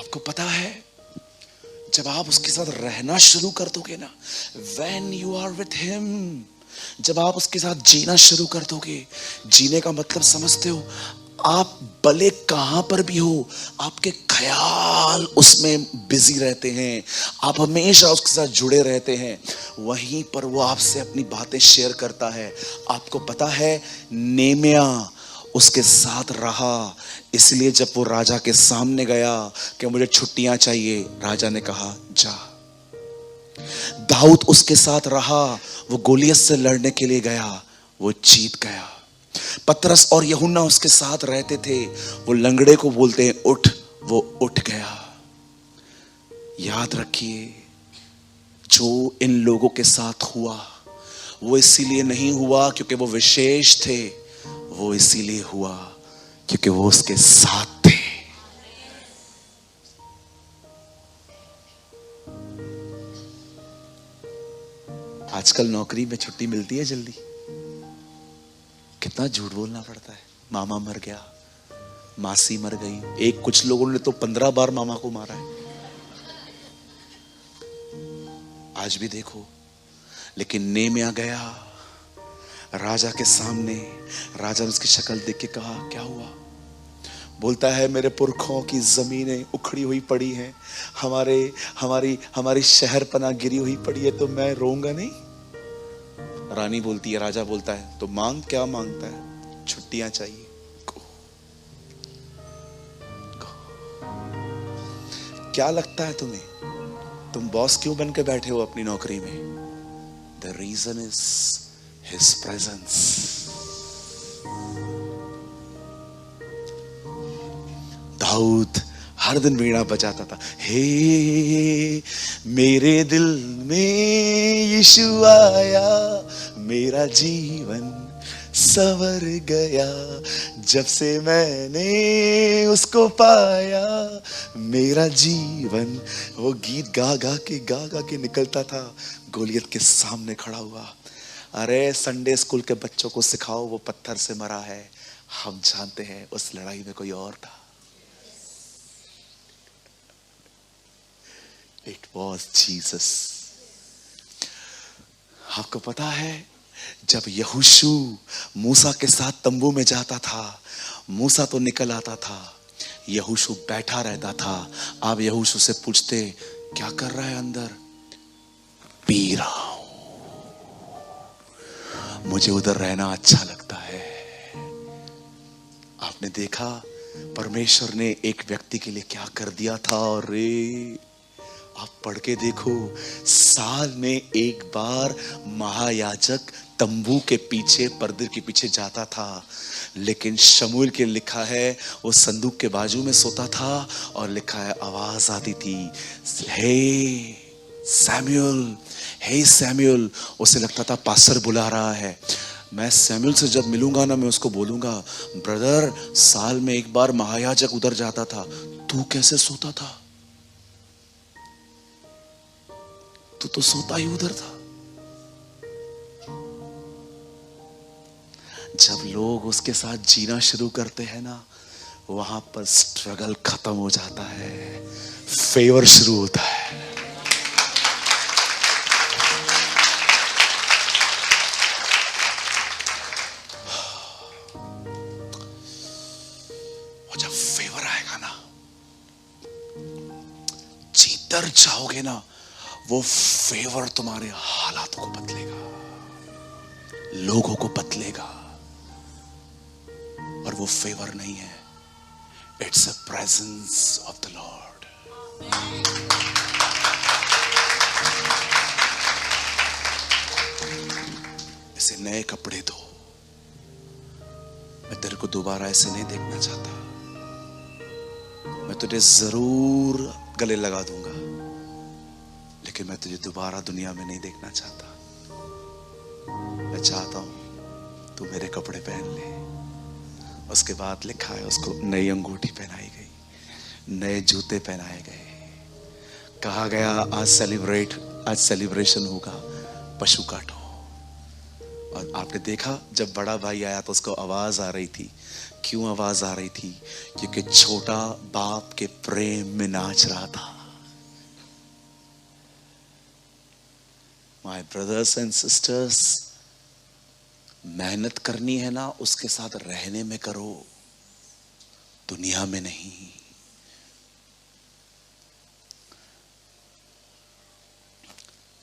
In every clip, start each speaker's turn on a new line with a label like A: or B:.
A: आपको पता है, जब आप उसके साथ रहना शुरू कर दोगे ना, when you are with him, जब आप उसके साथ जीना शुरू कर दोगे, जीने का मतलब समझते हो, आप भले कहां पर भी हो, आपके ख्याल उसमें बिजी रहते हैं, आप हमेशा उसके साथ जुड़े रहते हैं, वहीं पर वो आपसे अपनी बातें शेयर करता है। आपको पता है, नेमिया उसके साथ रहा, इसलिए जब वो राजा के सामने गया कि मुझे छुट्टियां चाहिए, राजा ने कहा जा। दाऊद उसके साथ रहा, वो गोलियत से लड़ने के लिए गया, वो जीत गया। पतरस और यूहन्ना उसके साथ रहते थे, वो लंगड़े को बोलते हैं उठ, वो उठ गया। याद रखिए, जो इन लोगों के साथ हुआ वो इसीलिए नहीं हुआ क्योंकि वो विशेष थे, वो इसीलिए हुआ क्योंकि वो उसके साथ थे। आजकल नौकरी में छुट्टी मिलती है जल्दी, कितना झूठ बोलना पड़ता है। मामा मर गया, मासी मर गई, एक कुछ लोगों ने तो 15 बार मामा को मारा है, आज भी देखो। लेकिन नेमिया गया राजा के सामने, राजा ने उसकी शक्ल देख के कहा क्या हुआ? बोलता है मेरे पुरखों की जमीनें उखड़ी हुई पड़ी हैं, हमारी शहरपनाह गिरी हुई पड़ी है, तो मैं रोऊंगा नहीं? रानी बोलती है, राजा बोलता है तो मांग, क्या मांगता है? छुट्टियां चाहिए। क्या लगता है तुम्हें, तुम बॉस क्यों बन के बैठे हो अपनी नौकरी में? The reason is his presence. Daud हर दिन वीणा बजाता था, हे मेरे दिल में यीशु आया, मेरा जीवन संवर गया, जब से मैंने उसको पाया, मेरा जीवन। वो गीत गा गा के निकलता था, गोलियत के सामने खड़ा हुआ। अरे संडे स्कूल के बच्चों को सिखाओ, वो पत्थर से मरा है, हम जानते हैं उस लड़ाई में कोई और था। It was Jesus। आपको पता है, जब यहोशू मूसा के साथ तंबू में जाता था, मूसा तो निकल आता था, यहोशू बैठा रहता था। आप यहोशू से पूछते क्या कर रहा है अंदर? पी रहा हूं, मुझे उधर रहना अच्छा लगता है। आपने देखा परमेश्वर ने एक व्यक्ति के लिए क्या कर दिया था? और आप पढ़ के देखो, साल में एक बार महायाजक तंबू के पीछे, पर्दे के पीछे जाता था, लेकिन शमूएल के लिखा है वो संदूक के बाजू में सोता था, और लिखा है आवाज आती थी, हे सैमुअल, हे सैमुअल। उसे लगता था पास्टर बुला रहा है। मैं सैमुअल से जब मिलूंगा ना, मैं उसको बोलूंगा, ब्रदर साल में एक बार महायाजक उधर जाता था, तू कैसे सोता था? तू तो सोता ही उधर था। जब लोग उसके साथ जीना शुरू करते हैं ना, वहां पर स्ट्रगल खत्म हो जाता है, फेवर शुरू होता है। और जब फेवर आएगा ना, जीतर जाओगे ना, वो फेवर तुम्हारे हालातों को बदलेगा, लोगों को बदलेगा। और वो फेवर नहीं है, it's a presence of the Lord. इसे नए कपड़े दो। मैं तेरे को दोबारा ऐसे नहीं देखना चाहता। मैं तुझे जरूर गले लगा दूंगा, लेकिन मैं तुझे दोबारा दुनिया में नहीं देखना चाहता। मैं चाहता हूं तू मेरे कपड़े पहन ले। उसके बाद लिखा है उसको नई अंगूठी पहनाई गई, नए जूते पहनाए गए। कहा गया आज सेलिब्रेशन होगा, पशु काटो। और आपने देखा जब बड़ा भाई आया तो उसको आवाज आ रही थी, क्यों आवाज आ रही थी? क्योंकि छोटा बाप के प्रेम में नाच रहा था। माय ब्रदर्स एंड सिस्टर्स, मेहनत करनी है ना, उसके साथ रहने में करो, दुनिया में नहीं।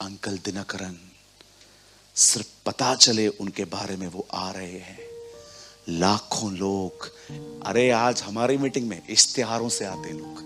A: अंकल दिनकरन, सिर्फ पता चले उनके बारे में वो आ रहे हैं, लाखों लोग। अरे आज हमारी मीटिंग में इश्तिहारों से आते लोग।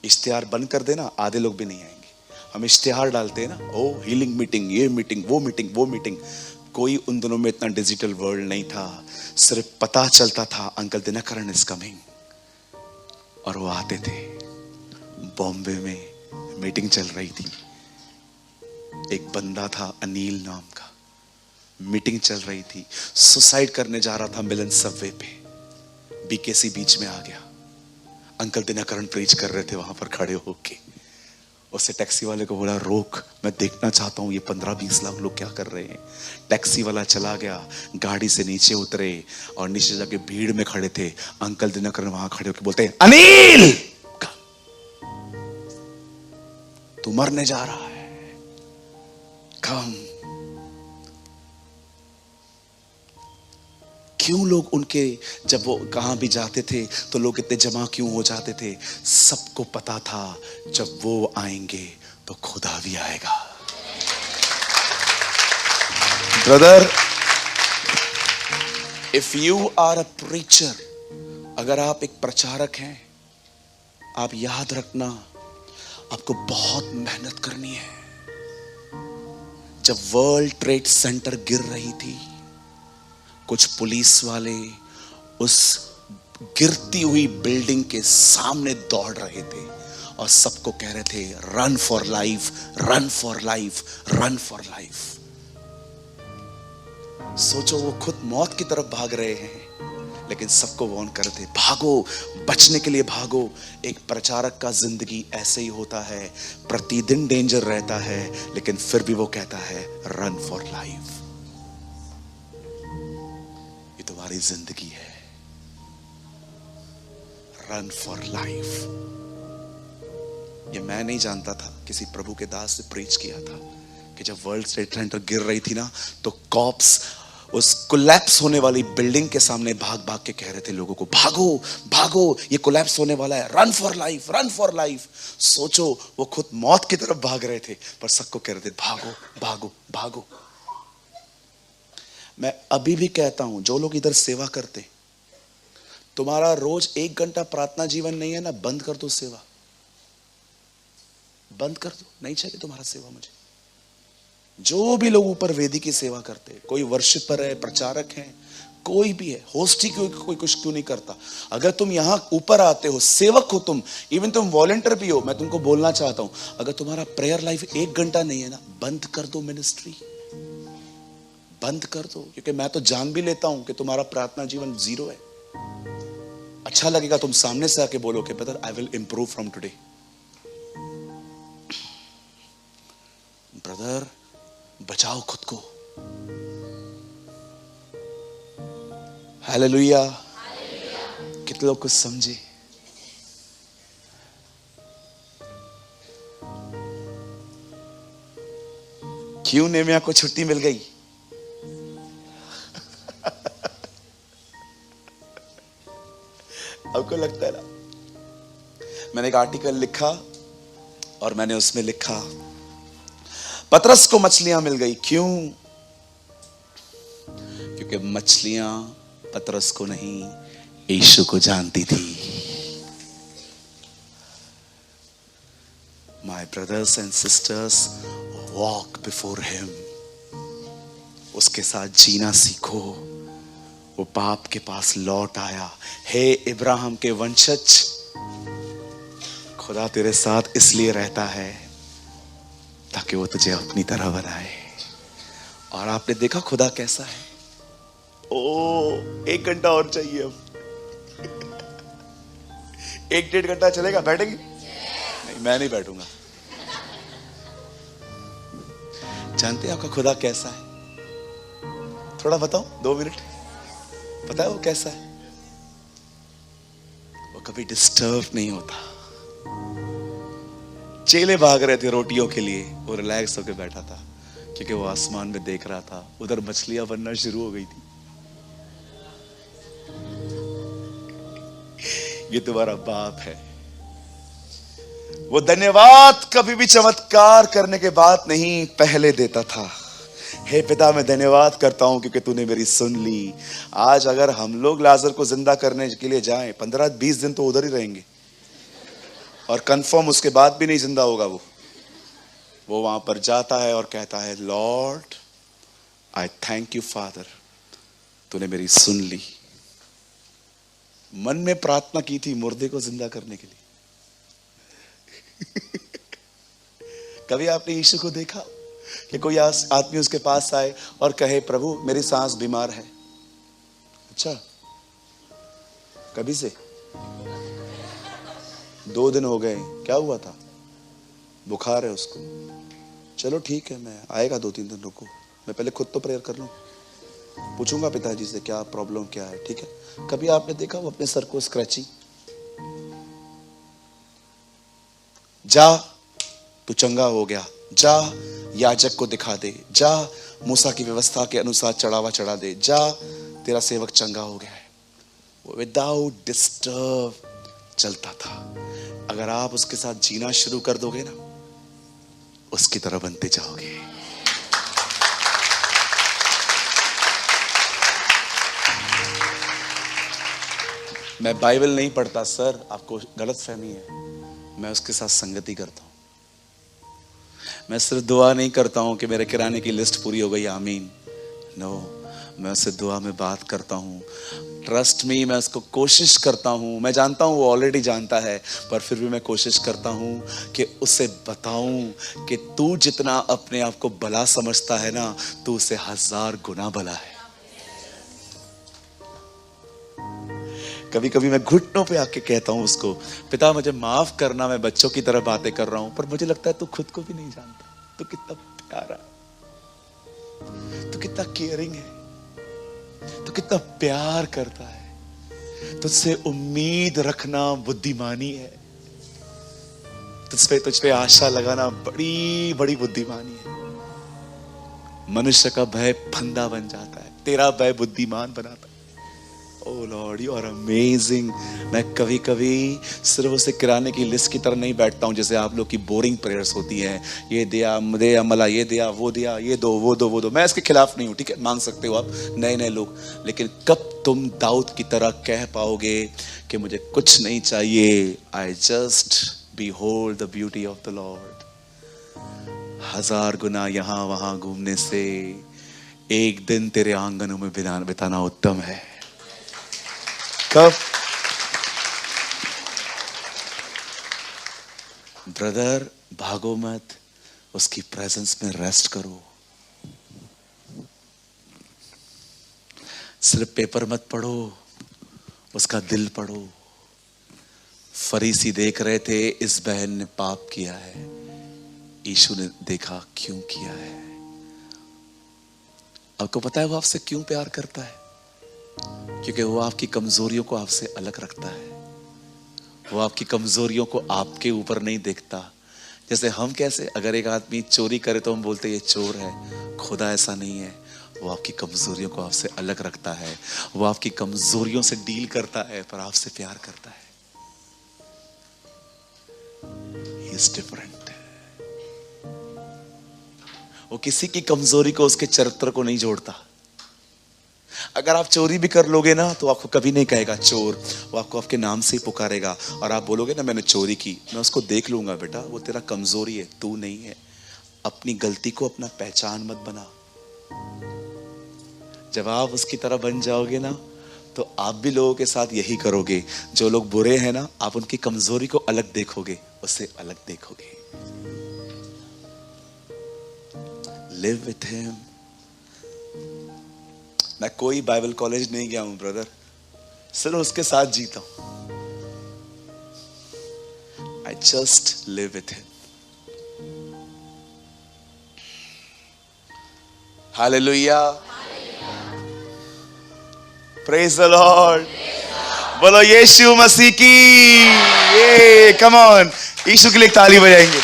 A: इश्तिहार बंद कर देना, आधे लोग भी नहीं आएंगे। हम इश्तिहार डालते हैं ना, ओ हीलिंग मीटिंग, ये मीटिंग, वो मीटिंग, वो मीटिंग। कोई उन दिनों में इतना डिजिटल वर्ल्ड नहीं था, सिर्फ पता चलता था अंकल दिनकरन इज कमिंग, और वो आते थे। बॉम्बे में मीटिंग चल रही थी, एक बंदा था अनिल नाम का, मीटिंग चल रही थी, सुसाइड करने जा रहा था मिलन सबवे पे, बीकेसी बीच में आ गया। अंकल दिनकरन प्रीच कर रहे थे वहां पर खड़े होके। उससे टैक्सी वाले को बोला, रोक, मैं देखना चाहता हूं ये 15-20 लाख लोग क्या कर रहे हैं। टैक्सी वाला चला गया, गाड़ी से नीचे उतरे और नीचे जाके भीड़ में खड़े थे। अंकल दिनकरन वहां खड़े होकर बोलते, अनिल तू मरने जा रहा है, कम। क्यों लोग उनके, जब वो कहां भी जाते थे तो लोग इतने जमा क्यों हो जाते थे? सबको पता था जब वो आएंगे तो खुदा भी आएगा। Brother, if you are a preacher, अगर आप एक प्रचारक हैं, आप याद रखना आपको बहुत मेहनत करनी है। जब वर्ल्ड ट्रेड सेंटर गिर रही थी, कुछ पुलिस वाले उस गिरती हुई बिल्डिंग के सामने दौड़ रहे थे और सबको कह रहे थे, run for life, run for life, run for life. सोचो, वो खुद मौत की तरफ भाग रहे हैं, लेकिन सबको वार्न कर रहे थे, भागो, बचने के लिए भागो। एक प्रचारक का जिंदगी ऐसे ही होता है, प्रतिदिन डेंजर रहता है, लेकिन फिर भी वो कहता है, रन फॉर लाइफ। तुम्हारी जिंदगी है, रन फॉर लाइफ। ये मैं नहीं जानता था, किसी प्रभु के दास से प्रीच किया था कि जब वर्ल्ड ट्रेड सेंटर गिर रही थी ना, तो कॉप्स उस कोलैप्स होने वाली बिल्डिंग के सामने भाग भाग के कह रहे थे लोगों को, भागो भागो, ये कोलैप्स होने वाला है, run for life, run for life. सोचो, वो खुद मौत की तरफ भाग रहे थे, पर सबको कह रहे थे, भागो भागो भागो। मैं अभी भी कहता हूं, जो लोग इधर सेवा करते, तुम्हारा रोज 1 घंटा प्रार्थना जीवन नहीं है ना, बंद कर दो सेवा, बंद कर दो, नहीं चाहिए तुम्हारा सेवा मुझे। जो भी लोग ऊपर वेदी की सेवा करते, कोई वर्शिपर है, प्रचारक है, कोई भी है, होस्ट ही कोई कुछ क्यों नहीं करता। अगर तुम यहां ऊपर आते हो, सेवक हो तुम, इवन तुम वॉलंटियर भी हो, मैं तुमको बोलना चाहता हूं, अगर तुम्हारा प्रेयर लाइफ 1 घंटा नहीं है ना, बंद कर दो मिनिस्ट्री, बंद कर दो। क्योंकि मैं तो जान भी लेता हूं कि तुम्हारा प्रार्थना जीवन 0 है। अच्छा लगेगा तुम सामने से आके बोलो कि brother, I will improve from today. Brother, बचाओ खुद को। हालेलुया। कितने लोग कुछ समझे? क्यों नेमिया को छुट्टी मिल गई? आपको लगता है ना, मैंने एक आर्टिकल लिखा और मैंने उसमें लिखा, पतरस को मछलियां मिल गई। क्यों? क्योंकि मछलियां पतरस को नहीं, यीशु को जानती थी। My brothers and sisters, walk before him. उसके साथ जीना सीखो। वो बाप के पास लौट आया, हे इब्राहिम के वंशज, खुदा तेरे साथ इसलिए रहता है ताकि वो तुझे अपनी तरह बनाए। और आपने देखा खुदा कैसा है। ओ, 1 घंटा और चाहिए अब। 1-1.5 घंटा चलेगा? बैठेंगे? नहीं, मैं नहीं बैठूंगा। जानते हैं आपका खुदा कैसा है? थोड़ा बताओ, 2 मिनट। पता है वो कैसा है? वो कभी डिस्टर्ब नहीं होता। चेले भाग रहे थे रोटियों के लिए, वो रिलैक्स होकर बैठा था क्योंकि वो आसमान में देख रहा था। उधर मछलियां बनना शुरू हो गई थी। ये तुम्हारा बाप है। वो धन्यवाद कभी भी चमत्कार करने के बाद नहीं, पहले देता था। हे पिता, मैं धन्यवाद करता हूं क्योंकि तूने मेरी सुन ली। आज अगर हम लोग लाजर को जिंदा करने के लिए जाएं, 15-20 दिन तो उधर ही रहेंगे और कंफर्म उसके बाद भी नहीं जिंदा होगा। वो वहां पर जाता है और कहता है, Lord I thank you father, तूने मेरी सुन ली। मन में प्रार्थना की थी मुर्दे को जिंदा करने के लिए। कभी आपने यीशु को देखा कि कोई आदमी उसके पास आए और कहे, प्रभु मेरी सांस बीमार है? अच्छा, कभी से 2 दिन हो गए, क्या हुआ था? बुखार है उसको। चलो ठीक है, मैं आएगा 2-3 दिन, रुको, मैं पहले खुद तो प्रेयर कर लूं, पूछूंगा पिताजी से क्या प्रॉब्लम क्या है। ठीक है। कभी आपने देखा वो अपने सर को स्क्रैचिंग? जा, तू चंगा हो गया, जा याजक को दिखा दे, जा मूसा की व्यवस्था के अनुसार चढ़ावा चढ़ा दे, जा तेरा सेवक चंगा हो गया है। वो विदाउट डिस्टर्ब चलता था। अगर आप उसके साथ जीना शुरू कर दोगे ना, उसकी तरह बनते जाओगे। मैं बाइबल नहीं पढ़ता सर, आपको गलत फहमी है। मैं उसके साथ संगति करता हूं। मैं सिर्फ दुआ नहीं करता हूं कि मेरे किराने की लिस्ट पूरी हो गई, आमीन। नो, मैं उससे दुआ में बात करता हूं। ट्रस्ट मी, मैं उसको कोशिश करता हूं। मैं जानता हूं वो ऑलरेडी जानता है, पर फिर भी मैं कोशिश करता हूं कि उसे बताऊं कि तू जितना अपने आप को भला समझता है ना, तू उसे 1000 गुना भला है। कभी कभी मैं घुटनों पे आके कहता हूं उसको, पिता मुझे माफ करना, मैं बच्चों की तरह बातें कर रहा हूं, पर मुझे लगता है तू खुद को भी नहीं जानता, तू कितना प्यारा, तू कितना केयरिंग है, तू कितना प्यार करता है, तुझसे उम्मीद रखना बुद्धिमानी है, तुझ पे आशा लगाना बड़ी बड़ी बुद्धिमानी है। मनुष्य का भय फंदा बन जाता है, तेरा भय बुद्धिमान बनाता है। Oh Lord, you are amazing। मैं कभी कभी सिर्फ उसे किराने की लिस्ट की तरह नहीं बैठता हूँ जैसे आप लोग की बोरिंग प्रेयर्स होती हैं, ये दिया दे अमला, ये दिया वो दिया, ये दो वो दो वो दो। मैं इसके खिलाफ नहीं हूँ, ठीक है, मांग सकते हो आप नए नए लोग, लेकिन कब तुम दाऊद की तरह कह पाओगे कि मुझे कुछ नहीं चाहिए, I just behold the beauty of the Lord। 1000 गुना यहाँ वहां घूमने से एक दिन तेरे आंगनों में बिताना उत्तम है। कब? ब्रदर, भागो मत, उसकी प्रेजेंस में रेस्ट करो। सिर्फ पेपर मत पढ़ो, उसका दिल पढ़ो। फरीसी देख रहे थे इस बहन ने पाप किया है, यीशु ने देखा क्यों किया है। आपको पता है वो आपसे क्यों प्यार करता है? क्योंकि वो आपकी कमजोरियों को आपसे अलग रखता है। वो आपकी कमजोरियों को आपके ऊपर नहीं देखता। जैसे हम कैसे, अगर एक आदमी चोरी करे तो हम बोलते ये चोर है, खुदा ऐसा नहीं है। वो आपकी कमजोरियों को आपसे अलग रखता है। वो आपकी कमजोरियों से डील करता है, पर आपसे प्यार करता है। He is different। वो किसी की कमजोरी को, उसके चरित्र को नहीं जोड़ता। अगर आप चोरी भी कर लोगे ना, तो आपको कभी नहीं कहेगा चोर, वो आपको आपके नाम से ही पुकारेगा। और आप बोलोगे ना मैंने चोरी की, मैं उसको देख लूंगा, बेटा वो तेरा कमजोरी है, तू नहीं है। अपनी गलती को अपना पहचान मत बना। जब आप उसकी तरह बन जाओगे ना, तो आप भी लोगों के साथ यही करोगे। जो लोग बुरे हैं ना, आप उनकी कमजोरी को अलग देखोगे, उससे अलग देखोगे। Live with him. मैं कोई बाइबल कॉलेज नहीं गया हूं ब्रदर, सिर्फ उसके साथ जीता हूं। I just live with him. Hallelujah. Praise the Lord. बोलो यीशु मसीह की। ये कम ऑन, यीशु के लिए ताली बजाएंगे।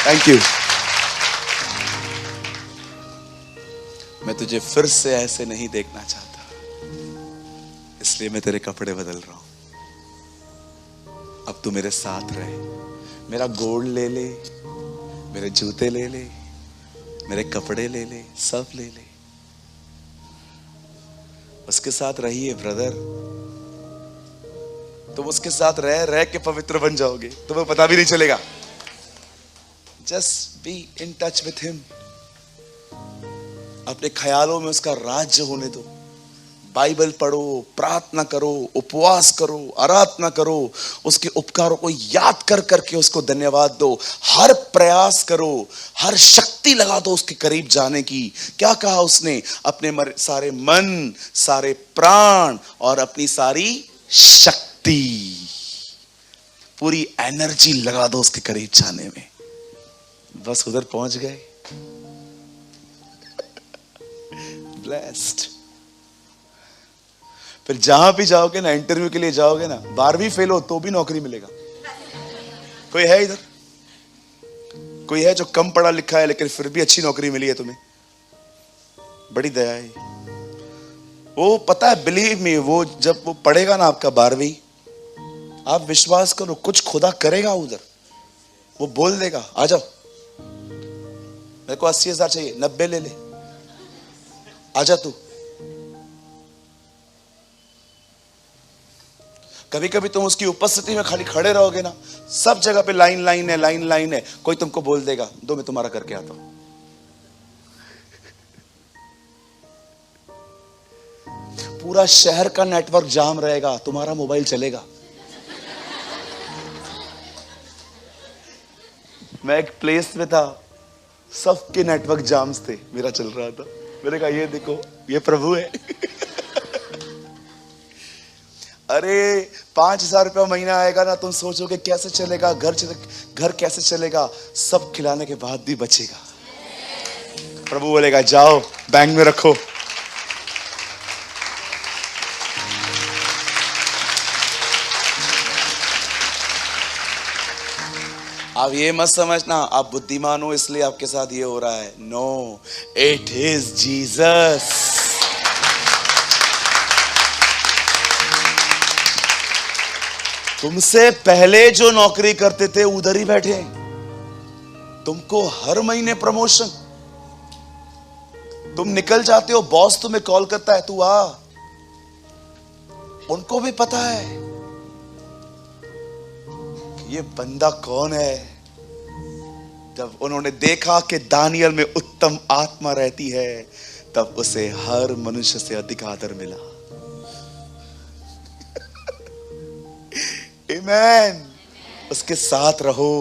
A: Thank you. मैं तुझे फिर से ऐसे नहीं देखना चाहता, इसलिए मैं तेरे कपड़े बदल रहा हूं। अब तू मेरे साथ रहे। मेरा गोल्ड ले ले, मेरे जूते ले ले, मेरे कपड़े ले ले, सब ले ले। उसके साथ रहिए ब्रदर। तुम उसके साथ रह के पवित्र बन जाओगे, तुम्हें पता भी नहीं चलेगा। Just be in touch with him. अपने ख्यालों में उसका राज्य होने दो। बाइबल पढ़ो, प्रार्थना करो, उपवास करो, आराधना करो, उसके उपकारों को याद कर करके उसको धन्यवाद दो। हर प्रयास करो, हर शक्ति लगा दो उसके करीब जाने की। क्या कहा उसने? अपने सारे मन, सारे प्राण और अपनी सारी शक्ति, पूरी एनर्जी लगा दो उसके करीब जाने में। बस उधर पहुंच गए, ब्लेस्ड। फिर जहां भी जाओगे ना, इंटरव्यू के लिए जाओगे ना, 12वीं फेल हो तो भी नौकरी मिलेगा। कोई है इधर? कोई है जो कम पढ़ा लिखा है लेकिन फिर भी अच्छी नौकरी मिली है तुम्हें? बड़ी दया है। वो पता है, बिलीव मी, वो जब वो पढ़ेगा ना आपका 12वीं, आप विश्वास करो कुछ खुदा करेगा उधर। वो बोल देगा आ जाओ, मेरे को 80,000 चाहिए, 90 ले ले, आजा तू। कभी कभी तुम उसकी उपस्थिति में खाली खड़े रहोगे ना, सब जगह पे लाइन लाइन है, लाइन लाइन है। कोई तुमको बोल देगा दो मैं तुम्हारा करके आता हूं। पूरा शहर का नेटवर्क जाम रहेगा, तुम्हारा मोबाइल चलेगा। मैं एक प्लेस में था, सबके नेटवर्क जाम्स थे, मेरा चल रहा था। मैंने कहा ये देखो, ये प्रभु है। अरे 5,000 रुपया महीना आएगा ना, तुम सोचोगे कैसे चलेगा घर कैसे चलेगा? सब खिलाने के बाद भी बचेगा। प्रभु बोलेगा जाओ बैंक में रखो। आप ये मत समझना आप बुद्धिमान हो इसलिए आपके साथ ये हो रहा है। No, it is Jesus. तुमसे पहले जो नौकरी करते थे उधर ही बैठे, तुमको हर महीने प्रमोशन, तुम निकल जाते हो, बॉस तुम्हें कॉल करता है तू आ। उनको भी पता है ये बंदा कौन है। जब उन्होंने देखा कि दानियल में उत्तम आत्मा रहती है, तब उसे हर मनुष्य से अधिक आदर मिला। आमेन। उसके साथ रहो।